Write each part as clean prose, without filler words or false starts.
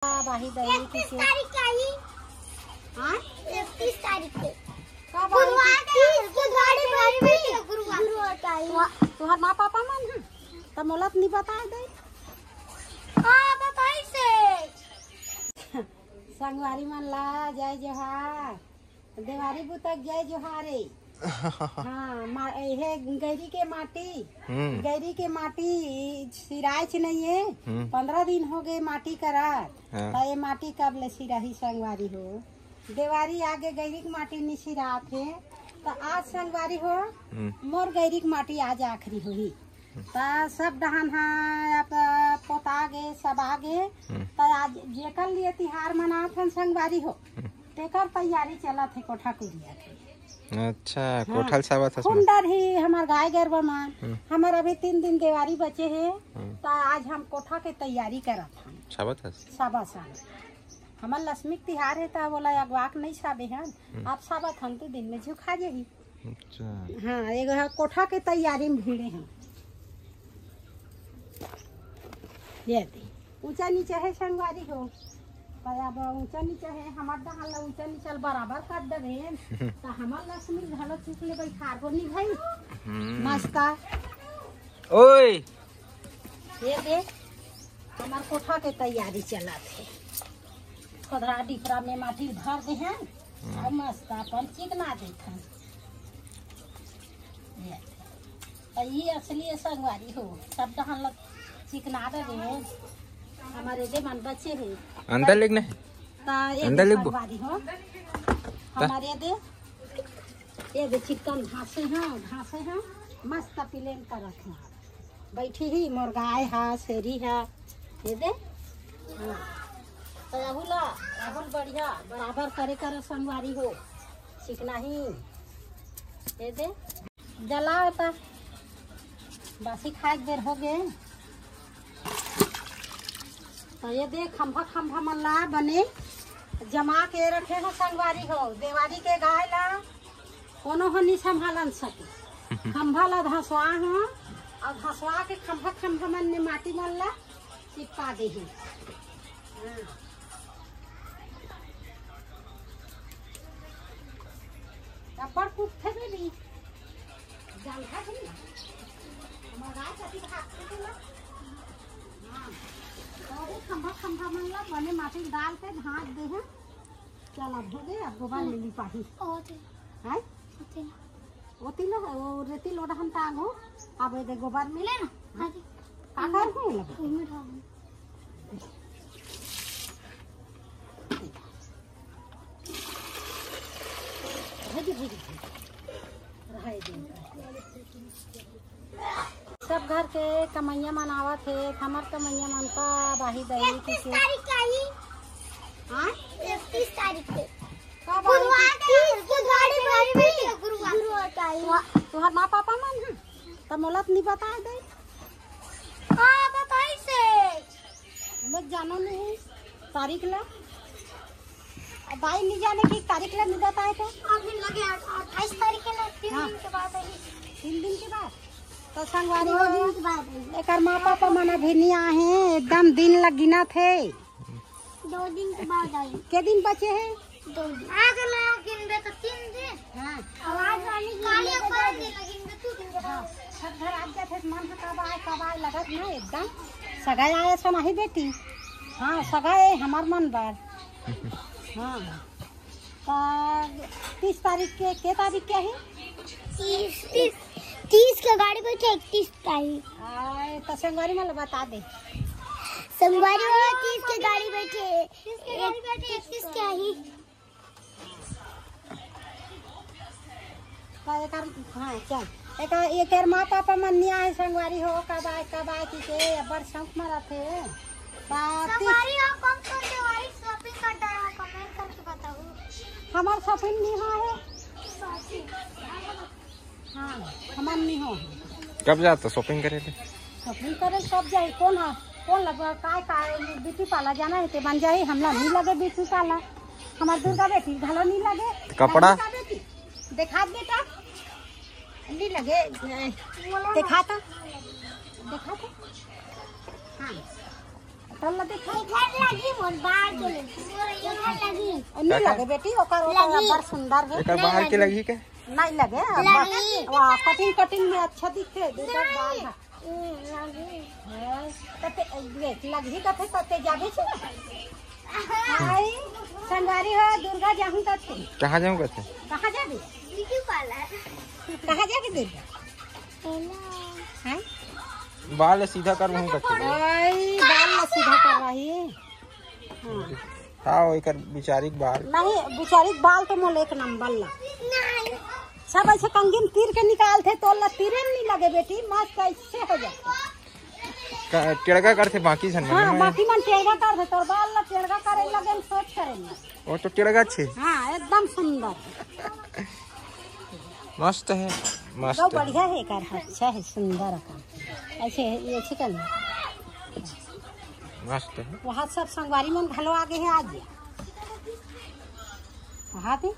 बाही दही की 31 तारीख का ही। हां 31 तारीख के कब गुरुवार का ही। तुहार माँ पापा मन है तब मोला नहीं बताए दे। हां बताई से संगवारी मन ला जय जोहार देवारी बुतक जय जोहारे। हाँ हे गैरी के माटी सिराइच नहीं है। 15 दिन हो गए माटी करात। तो ये माटी कब ले सिराही संगवारी हो देवारी आगे गैरी की माटी नहीं सिरात है। तो आज संगवारी हो मोर गैरी की माटी आज आखिरी हुई। तो सब डहान पोता गे सब आगे। तो आज जेकर लिए तिहार मनात हन संगवारी हो तेकर तैयारी चलत है कोठा कुरिया के। अच्छा कोठल साबत है सुंदर ही हमार गाय गरबा मान हमार अभी 3 दिन देवारी बचे हैं। तो आज हम कोठा के तैयारी करत हन साबत है साबत हमार लक्ष्मी तिहार है तो बोला अगवाक नहीं साबे हन आप साबत हम तो दिन में झुका जाही। अच्छा हाँ एगो कोठा के तैयारी में भीड़े हैं। ये ऊंचा नीचे है संगवारी हो अब ऊंचा नीचे है हमार दहाल ऊंचा नीचे बराबर कर देवे तो हमार लक्ष्मी घलो चुक ले बैठार को नहीं भाई मस्ता ओए ये देख हमार कोठा के तैयारी चलत है। खोदरा डिफरा में माटी भर दे हैं और मस्ता अपन चिकना देथन। ये असली संगवारी हो सब दहाल चिकना देवे हमारे दे मन बच्चे हैं अंदर लेना है अंदर ले संगवारी हो हमारे दे ये दे चिकन घासे हैं मस्त प्लेन कर रखे बैठी ही मोर गाय है शेरी है ये दे। हाँ तो राहुल बढ़िया बराबर करे कर संगवारी हो चिकना ही ये दे जला होता बासी खाए देर हो गए। तो ये देख खंभा मल्ला बने जमा के रखे हो संगवारी हो देवारी के गाय ला कोनो हो नहीं संभालन सके। खंभा ला धसवा हो और धसवा के खंभा मन ने माटी मन ला चिपका दे ही। बड़ कुत्ते भी जानता है ना हमारा गाय भागते ना। खंभा मन ला बने माटी डाल के ढांक दे हैं। चल अब हो गए अब गोबर ले ली पाही है ओती लो वो रेती लोड़ा हम टांगो अब दे गोबर मिले ना का कर हूं सब घर के कमैया मनावत है हमार कमैया मन का बाही दही की 31 तारीख का ही। हां 31 तारीख के कब गुरुवार का ही। तुहार माँ पापा मन है तब मोला नहीं बताए दे। हां बताई से मैं जानो नहीं तारीख ला दाई नहीं जाने की तारीख ला नहीं बताए थे। अभी लगे 28 तारीख के ना 3 दिन के बाद है 3 दिन के बाद तो संगवारी हो एक माँ पापा मन अभी नहीं आए हैं एकदम दिन लगिना थे 2 दिन के बाद आई। के दिन बचे हैं 2 दिन आगे लगा गिनबे तो 3 दिन। हाँ आवाज वाली काली पर दिन गिनबे 2 दिन के बाद सब घर आ जाते मन कब आए लगत ना एकदम सगाई आए सो नहीं बेटी। हाँ सगाई हमार मन बार। हाँ तो 30 तारीख के तारीख क्या है 30 का गाड़ी बैठे 31 तारीख तो संगवारी मला बता दे संगवारी में 30 के गाड़ी बैठे 31 क्या ही। हाँ चल एक माँ पापा मन नहीं आए संगवारी हो कब आए की के बड़ शौक मारा थे संगवारी हो कौन देवारी शॉपिंग करता है कमेंट करके बताओ। हमार शॉपिंग नहीं हो है हाँ हमार नहीं हो कब जाता शॉपिंग करे थे शॉपिंग करे कब जाए कौन लगा काय ब्यूटी पार्लर जाना है ते बन जाए हमला नहीं लगे ब्यूटी पार्लर हमार दुर्गा बेटी घलो नहीं लगे कपड़ा देखा बेटा नहीं लगे देखा था हाँ तल्ला देखा इधर लगी मोर बाहर के इधर लगी नहीं लगे बेटी ओकर बड़ सुंदर है। एक बाहर के लगी के नहीं लगे वाह कटिंग कटिंग में अच्छा दिखे दूसरा बाल है तते देख लगी कथे तते जाबे छ हाय संगवारी हो दुर्गा जाहू तते कहाँ जाऊँ कहते कहां जाबे ब्यूटी पार्लर कहां जाके दे हैं बाल सीधा कर वहीं कहते ओए बाल ना सीधा कर रही हां हाँ एक बिचारी बाल नहीं बिचारी बाल तो मोल एक नंबर ला नहीं सब ऐसे कंगीन तीर के निकालते तो तीरे नहीं लगे बेटी मस्त ऐसे हो जाते टेढ़ा करते बाकी सन हाँ बाकी मन टेढ़ा कर दे तोर बाल ला टेढ़ा करे लगे सोच करेंगे वो तो टेढ़ा अच्छे हाँ एकदम सुंदर मस्त है तो मस्त है। बढ़िया है कर अच्छा है सुंदर है ऐसे ये चिकन मस्त है। वहाँ सब संगवारी मन घलो आगे है आज वहाँ थे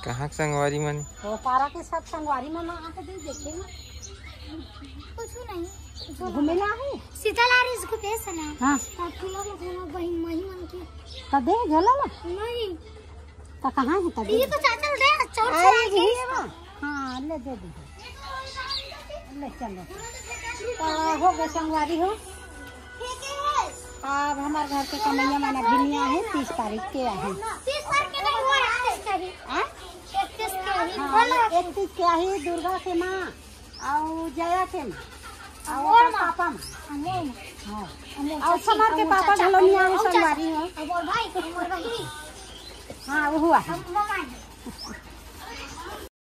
कहाँ के संगवारी मन वो पारा के सब संगवारी मन आके दे देखे कुछ नहीं घूमे ना है शीतल आ रही इसको पेश है ना हाँ फूलों में खाना बहन मही मन की तब दे झोला ना नहीं तो कहाँ है तब ये तो चाचा उठे चौथ आई भी हाँ ले दे दे ले चलो तो हो गए संगवारी हो अब हमारे घर के कमैया माना भिनिया है 30 तारीख के है 30 तारीख के नहीं हुआ 31 तारीख हाँ 31 के हाँ 31 के है दुर्गा के माँ और जया के माँ और पापा माँ हाँ और समार के पापा घलोनिया है संगवारी हो और भाई और भाई हाँ वो हुआ है हम मामा